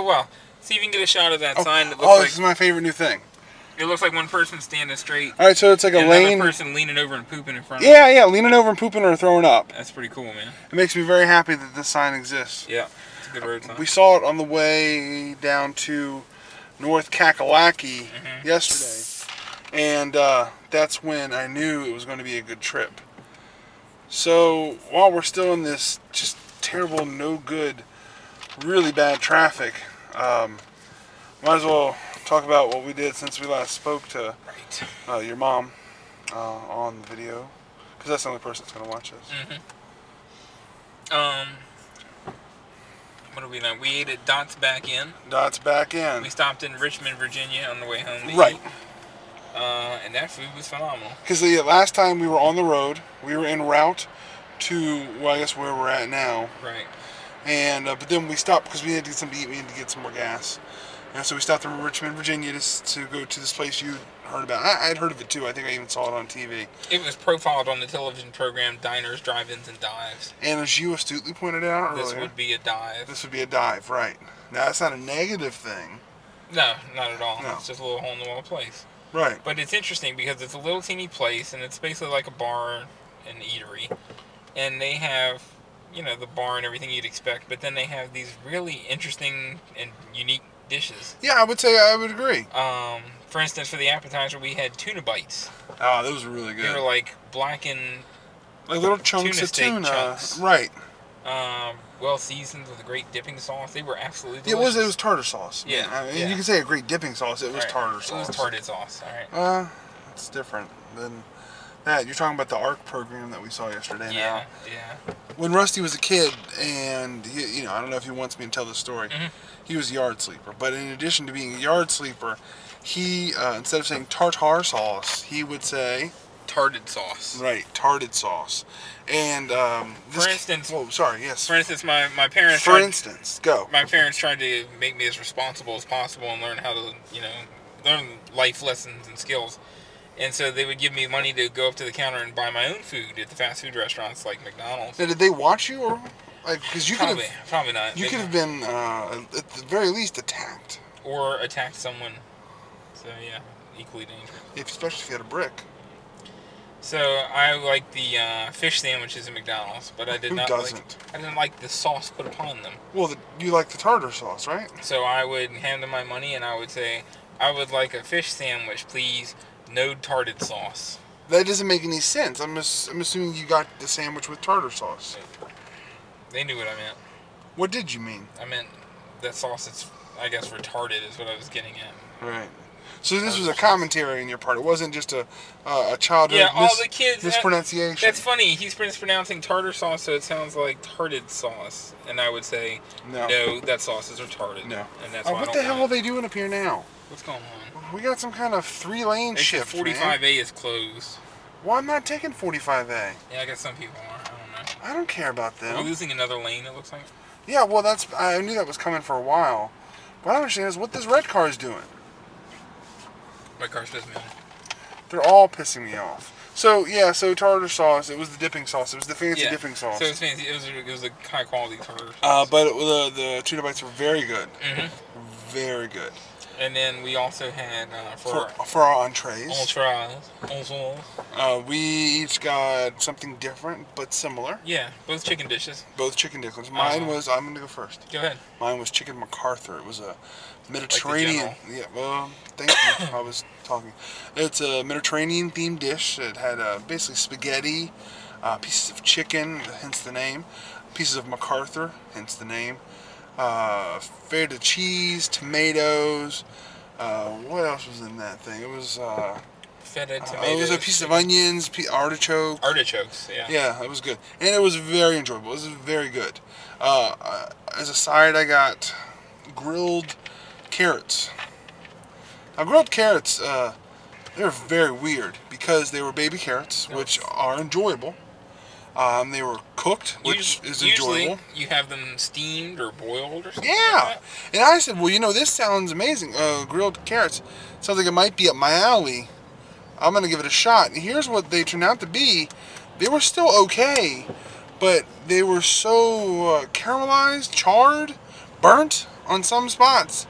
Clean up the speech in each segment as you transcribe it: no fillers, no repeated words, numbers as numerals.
Oh, well. See if you can get a shot of that sign that looks like... Oh, this is my favorite new thing. It looks like one person standing straight. Alright, so it's like a lane... another person leaning over and pooping in front of them. Yeah, leaning over and pooping or throwing up. That's pretty cool, man. It makes me very happy that this sign exists. Yeah, it's a good road sign. We saw it on the way down to North Kakalaki yesterday. And that's when I knew it was going to be a good trip. So, while we're still in this just terrible, no good, really bad traffic, might as well talk about what we did since we last spoke to your mom on the video, because that's the only person that's going to watch this. What did we know? We ate at Dot's Back Inn. Dot's Back Inn. We stopped in Richmond, Virginia on the way home to eat. And that food was phenomenal. Because the last time we were on the road, we were en route to, well, I guess where we're at now. Right. And but then we stopped because we had to get something to eat. We had to get some more gas. And so we stopped in Richmond, Virginia to go to this place you heard about. I'd heard of it too. I think I even saw it on TV. It was profiled on the television program Diners, Drive-Ins, and Dives. And as you astutely pointed out earlier, this would be a dive. This would be a dive, right. Now, that's not a negative thing. No, not at all. No. It's just a little hole-in-the-wall place. Right. But it's interesting because it's a little teeny place, and it's basically like a bar and eatery. And they have, you know, the bar and everything you'd expect, but then they have these really interesting and unique dishes. Yeah, I would say I would agree. For instance, for the appetizer, we had tuna bites. Oh, those were really good. They were like blackened, like little chunks of tuna. Chunks. Right. Well seasoned with a great dipping sauce. They were absolutely delicious. delicious. It was tartar sauce. Yeah. I mean, you can say a great dipping sauce. It was tartar sauce. It was tartar sauce. All right. It's different than that. You're talking about the ARC program that we saw yesterday. Yeah. Now. Yeah. When Rusty was a kid, and he, you know, I don't know if he wants me to tell the story. He was a yard sleeper, but in addition to being a yard sleeper, he instead of saying tartar sauce, he would say tarted sauce. Right, tarted sauce. And for instance, oh, sorry, yes. For instance, my parents. Go. My parents tried to make me as responsible as possible and learn how to, you know, learn life lessons and skills. And so they would give me money to go up to the counter and buy my own food at the fast food restaurants like McDonald's. Now, did they watch you, or like because you probably not. You could have been at the very least attacked, or attacked someone. So yeah, equally dangerous. Especially if you had a brick. So I like the fish sandwiches at McDonald's, but I did not like. I didn't like the sauce put upon them. Well, you like the tartar sauce, right? So I would hand them my money and I would say, I would like a fish sandwich, please. No tarted sauce. That doesn't make any sense. I'm assuming you got the sandwich with tartar sauce. They knew what I meant. What did you mean? I meant that sauce that's, I guess, retarded is what I was getting at. Right. So this was a commentary on your part. It wasn't just a childhood the kids, mispronunciation. That's funny. He's mispronouncing tartar sauce, so it sounds like tarted sauce. And I would say, no, that sauce is retarded. No. And that's why what the hell are they doing up here now? What's going on? We got some kind of 3-lane shift, 45A is closed. Well, I'm not taking 45A. Yeah, I guess some people are. I don't know. I don't care about them. We're losing another lane, it looks like. Yeah, well, I knew that was coming for a while. What I don't understand is what this red car is doing. Red car's pissing me off. They're all pissing me off. So, yeah, tartar sauce, it was the dipping sauce. It was the fancy dipping sauce. So it was fancy. It was a high quality tartar sauce. But the tuna bites were very good. Very good. And then we also had, for our entrees. We each got something different, but similar. Yeah, both chicken dishes. Both chicken dishes. Mine was, I'm going to go first. Go ahead. Mine was chicken MacArthur. It was a Mediterranean. Like yeah, well, thank you. I was talking. It's a Mediterranean themed dish. It had basically spaghetti, pieces of chicken, hence the name, pieces of MacArthur, hence the name. Feta cheese, tomatoes. What else was in that thing? It was feta, tomatoes. It was a piece of onions, artichoke. Artichokes, yeah. Yeah, it was good, and it was very enjoyable. It was very good. As a side, I got grilled carrots. Now, grilled carrots, they were very weird because they were baby carrots, which are enjoyable. They were cooked, which is enjoyable. Usually you have them steamed or boiled or something. Yeah. Like that. And I said, well, you know, this sounds amazing. Grilled carrots. Sounds like it might be up my alley. I'm going to give it a shot. And here's what they turned out to be. They were still okay, but they were so caramelized, charred, burnt. on some spots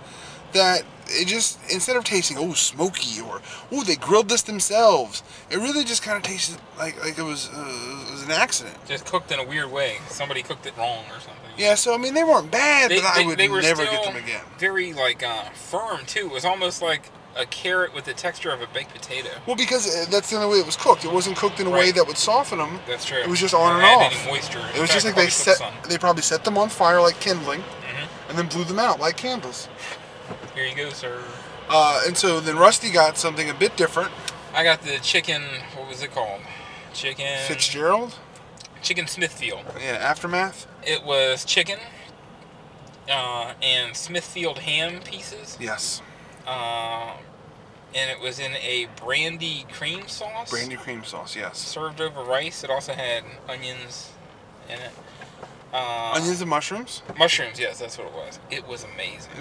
that it just, instead of tasting, oh, smoky, or, oh, they grilled this themselves, it really just kind of tasted like it was an accident. Just cooked in a weird way. Somebody cooked it wrong or something. Yeah, so, I mean, they weren't bad, but I would never get them again. Very, like, firm, too. It was almost like a carrot with the texture of a baked potato. Well, because that's the only way it was cooked. It wasn't cooked in a way that would soften them. That's true. It was just on and off. Any moisture. It was just like they probably set them on fire like kindling, and then blew them out like candles. Here you go, sir. And so then Rusty got something a bit different. I got the chicken, what was it called? Chicken... Fitzgerald? Chicken Smithfield. Yeah, Aftermath? It was chicken and Smithfield ham pieces. Yes. And it was in a brandy cream sauce. Brandy cream sauce, yes. Served over rice. It also had onions in it. Onions and mushrooms? Mushrooms, yes, that's what it was. It was amazing.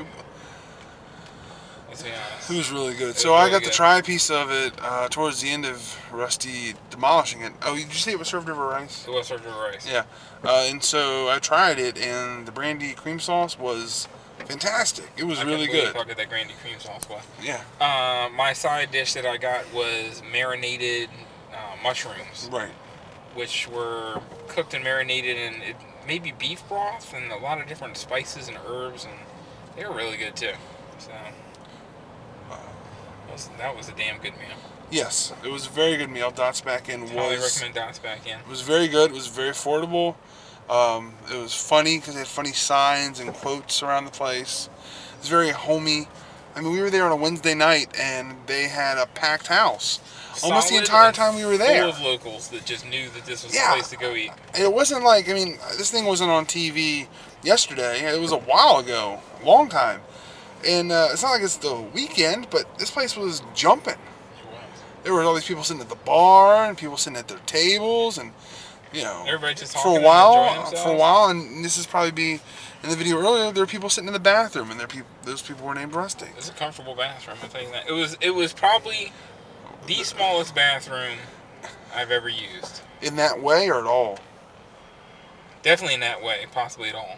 Let's be honest. It was really good. So I got to try a piece of it towards the end of Rusty demolishing it. Oh, did you say it was served over rice? It was served over rice. Yeah. And so I tried it, and the brandy cream sauce was fantastic. It was really good. I'll get that brandy cream sauce with. Yeah. My side dish that I got was marinated mushrooms. Right. Which were cooked and marinated in maybe beef broth and a lot of different spices and herbs, and they were really good too. So that was a damn good meal. Yes, it was a very good meal. Dots Back In was... Highly recommend Dots Back In. It was very good. It was very affordable. It was funny because they had funny signs and quotes around the place. It was very homey. I mean, we were there on a Wednesday night, and they had a packed house. Almost the entire time we were there. Full of locals that just knew that this was the place to go eat. It wasn't like, I mean, this thing wasn't on TV yesterday. It was a while ago. A long time. And it's not like it's the weekend, but this place was jumping. There were all these people sitting at the bar, and people sitting at their tables, and, you know, everybody just for a while, and this is probably be in the video earlier, there were people sitting in the bathroom, and those people were named Rusty. It's a comfortable bathroom, I'll tell you that. It was probably the smallest bathroom I've ever used. In that way, or at all? Definitely in that way, possibly at all.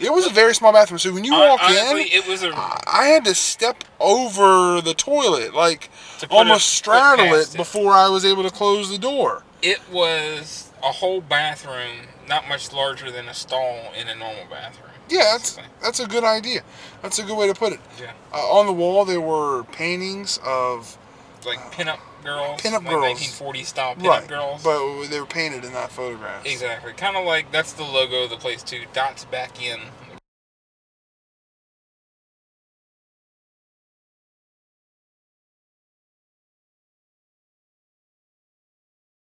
It was a very small bathroom, so when you walk in, it was I had to step over the toilet, like almost straddle it before I was able to close the door. It was a whole bathroom, not much larger than a stall in a normal bathroom. Yeah, that's a good idea. That's a good way to put it. Yeah. On the wall, there were paintings of... like pinup girls. Pinup like girls. 1940s style pinup girls. But they were painted in that photograph. Exactly. Kind of like, that's the logo of the place too. Dots Back In